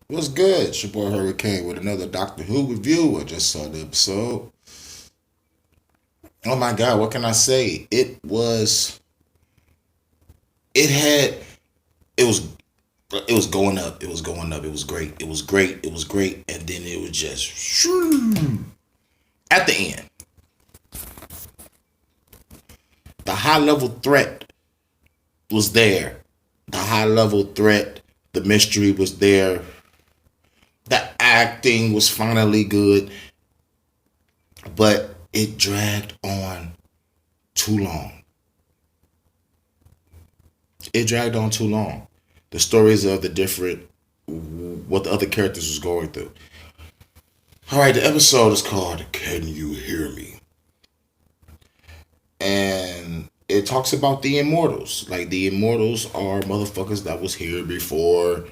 What's good? It's your boy Hurricane with another Doctor Who review. I just saw the episode. Oh my god, what can I say? It had, it was, it was going up. It was going up. It was great. It was great. It was great. And then it was just at the end. The high level threat was there. The high level threat, the mystery was there. The acting was finally good, but it dragged on too long. It dragged on too long. The stories of the different, what the other characters was going through. All right, the episode is called "Can You Hear Me?" and it talks about the immortals. Like the immortals are motherfuckers that was here before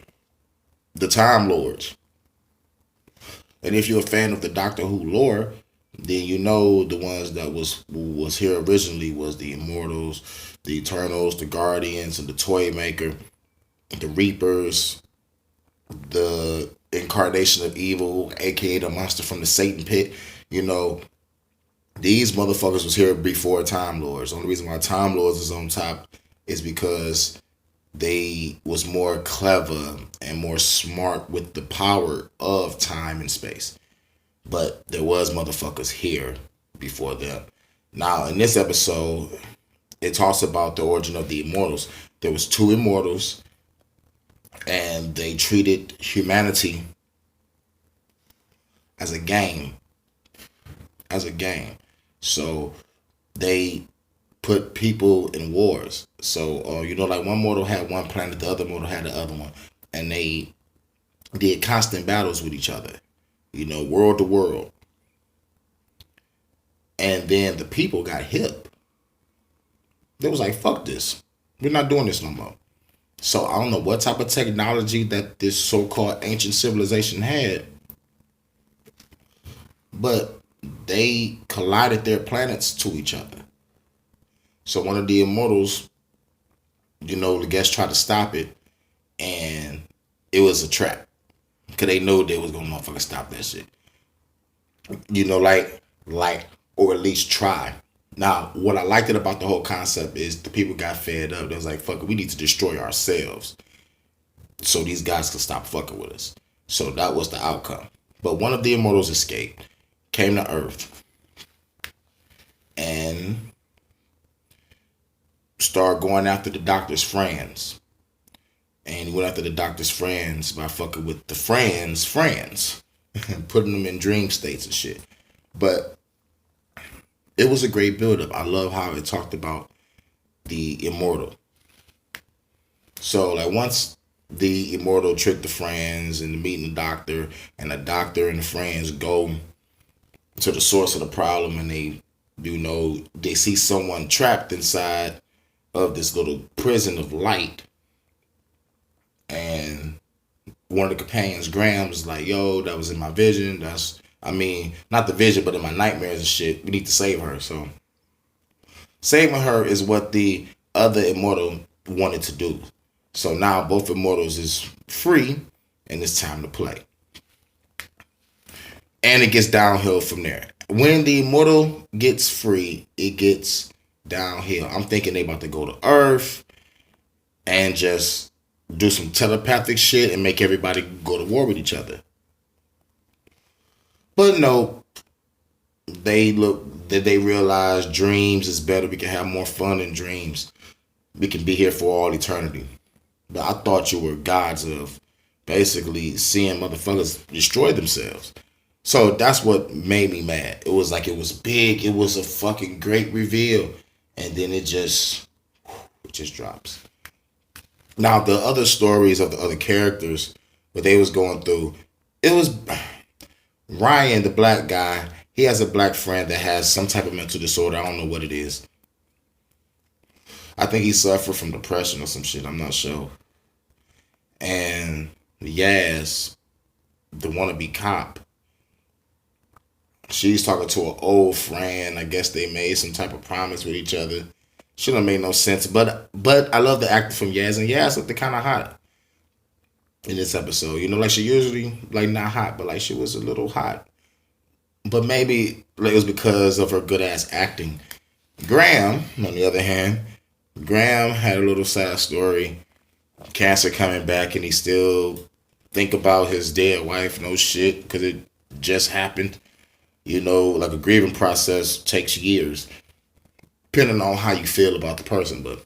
the Time Lords. And if you're a fan of the Doctor Who lore, then you know the ones that was here originally was the immortals, the Eternals, the Guardians, and the Toymaker, the Reapers, the incarnation of evil, aka the monster from the Satan pit. You know, these motherfuckers was here before Time Lords. The only reason why Time Lords is on top is because they was more clever and more smart with the power of time and space. But there was motherfuckers here before them. Now in this episode, it talks about the origin of the immortals. There was two immortals and they treated humanity as a game. As a game. So they put people in wars. So like one mortal had one planet, the other mortal had the other one, and they did constant battles with each other. World to world. And then the people got hip. They was like, "Fuck this. We're not doing this no more." So I don't know what type of technology that this so-called ancient civilization had, but they collided their planets to each other. So one of the immortals, the guests tried to stop it, and it was a trap. Cause they know they was gonna motherfucker stop that shit. Or at least try. Now, what I liked it about the whole concept is the people got fed up. They was like, "Fuck it, we need to destroy ourselves, so these guys can stop fucking with us." So that was the outcome. But one of the immortals escaped, came to Earth, and started going after the Doctor's friends. And he went after the Doctor's friends by fucking with the friends, and putting them in dream states and shit. But it was a great build-up. I love how it talked about the immortal. So like once the immortal tricked the friends into meeting the Doctor, and the Doctor and the friends go to the source of the problem, and they see someone trapped inside of this little prison of light. And one of the companions, Graham, was like, "Yo, that was in my vision. Not the vision, but in my nightmares and shit. We need to save her." So saving her is what the other immortal wanted to do. So now both immortals is free, and it's time to play. And it gets downhill from there. When the immortal gets free, it gets downhill. I'm thinking they about to go to Earth and just do some telepathic shit and make everybody go to war with each other. But no, they realize dreams is better. We can have more fun in dreams. We can be here for all eternity. But I thought you were gods of basically seeing motherfuckers destroy themselves. So that's what made me mad. It was like it was big. It was a fucking great reveal, and then it just drops. Now the other stories of the other characters, what they was going through, it was Ryan, the black guy. He has a black friend that has some type of mental disorder. I don't know what it is. I think he suffered from depression or some shit. I'm not sure. And Yaz, the wannabe cop, she's talking to an old friend. I guess they made some type of promise with each other. Shouldn't have made no sense. But I love the actor from Yaz, and Yaz looked kind of hot. in this episode. You know, like she usually like not hot, but like she was a little hot. But maybe like, it was because of her good ass acting. Graham, on the other hand, Graham had a little sad story. Cancer coming back, and he still think about his dead wife. No shit, because it just happened. You know, like a grieving process takes years, depending on how you feel about the person. But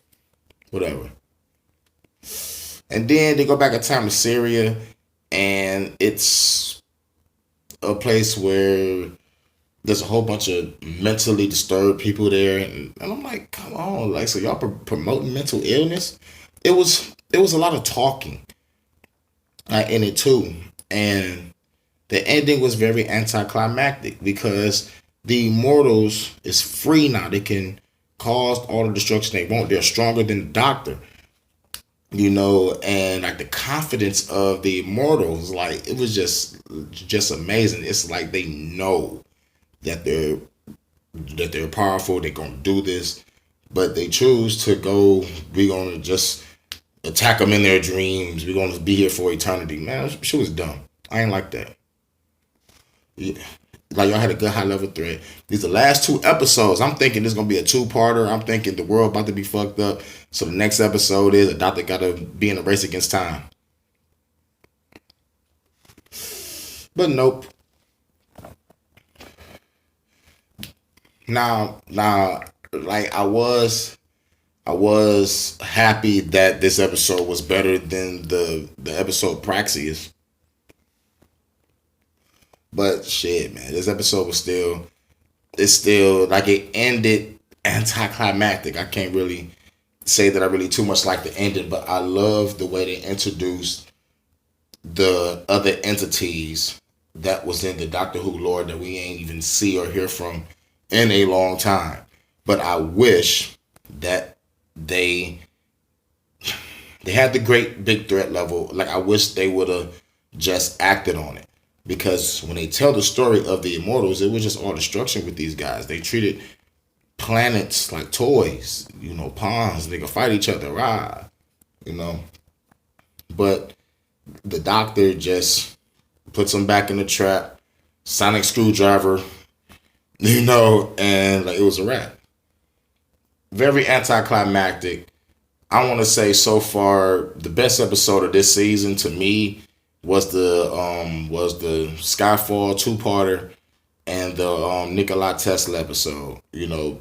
whatever. And then they go back in time to Syria, and it's a place where there's a whole bunch of mentally disturbed people there, and I'm like, come on, like, so y'all promoting mental illness? It was a lot of talking in it too, and the ending was very anticlimactic because the immortals is free now. They can cause all the destruction they want. They're stronger than the Doctor, you know, and like the confidence of the immortals, like it was just amazing. It's like they know that they're powerful. They're gonna do this, but they choose to go. We're gonna just attack them in their dreams. We're gonna be here for eternity. Man, she was dumb. I ain't like that. Yeah. Like y'all had a good high level threat. These are the last two episodes. I'm thinking this is gonna be a two-parter. I'm thinking the world about to be fucked up. So the next episode is a doctor gotta be in a race against time. But nope. Now, like I was happy that this episode was better than the episode Praxius. But shit, man, this episode was still it's still like it ended anticlimactic. I can't really say that I really too much like the ending, but I love the way they introduced the other entities that was in the Doctor Who lore that we ain't even see or hear from in a long time. But I wish that they they had the great big threat level. Like I wish they would have just acted on it. Because when they tell the story of the immortals, it was just all destruction with these guys. They treated planets like toys, you know, pawns. They could fight each other, rah, you know. But the doctor just puts them back in the trap, sonic screwdriver, you know, and like it was a wrap. Very anticlimactic. I want to say so far the best episode of this season to me was the Skyfall two-parter and the Nikola Tesla episode. You know,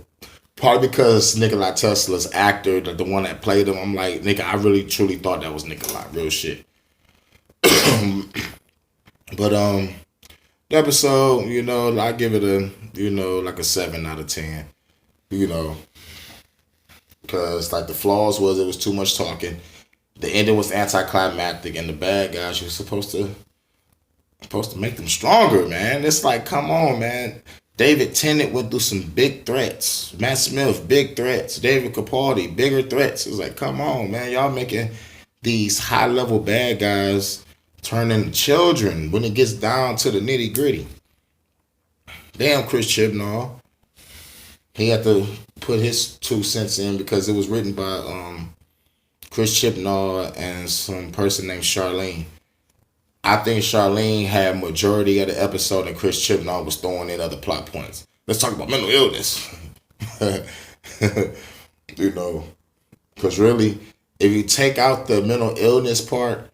partly because Nikola Tesla's actor, the one that played him, I'm like, nigga, I really truly thought that was Nikola, real shit. But the episode, you know, I give it a, you know, like a 7 out of 10. You know, because like the flaws was it was too much talking. The ending was anticlimactic, and the bad guys you were supposed to make them stronger, man. It's like, come on, man. David Tennant went through some big threats. Matt Smith, big threats. David Capaldi, bigger threats. It's like, come on, man. Y'all making these high level bad guys turn into children when it gets down to the nitty gritty. Damn, Chris Chibnall. He had to put his 2 cents in because it was written by Chris Chibnall and some person named Charlene. I think Charlene had majority of the episode and Chris Chibnall was throwing in other plot points. Let's talk about mental illness. You know, because really, if you take out the mental illness part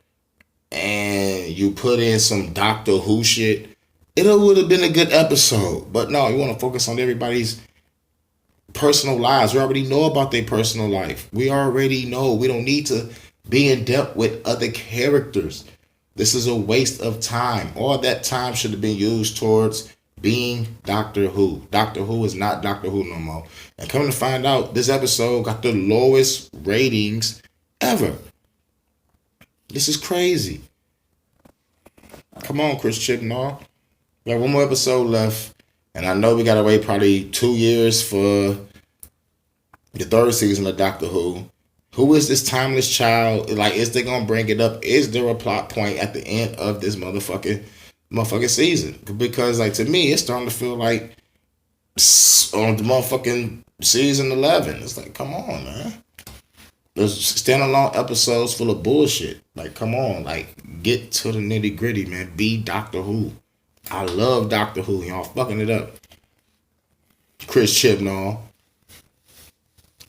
and you put in some Doctor Who shit, it would have been a good episode. But no, you want to focus on everybody's personal lives. We already know about their personal life. We already know. We don't need to be in depth with other characters. This is a waste of time. All that time should have been used towards being Doctor Who. Doctor Who is not Doctor Who no more. And come to find out, this episode got the lowest ratings ever. This is crazy. Come on, Chris Chibnall. We got one more episode left. And I know we gotta wait probably 2 years for the third season of Doctor Who. Who is this timeless child? Like, is they gonna bring it up? Is there a plot point at the end of this motherfucking season? Because like to me, it's starting to feel like on the motherfucking season 11. It's like, come on, man. There's standalone episodes full of bullshit. Like, come on, like, get to the nitty gritty, man. Be Doctor Who. I love Doctor Who. Y'all fucking it up. Chris Chibnall.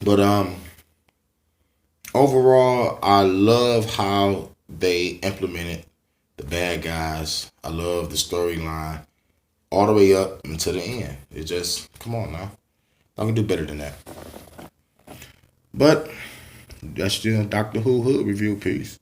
But overall, I love how they implemented the bad guys. I love the storyline all the way up until the end. It just, come on now. I can do better than that. But that's still Doctor Who Hood review piece.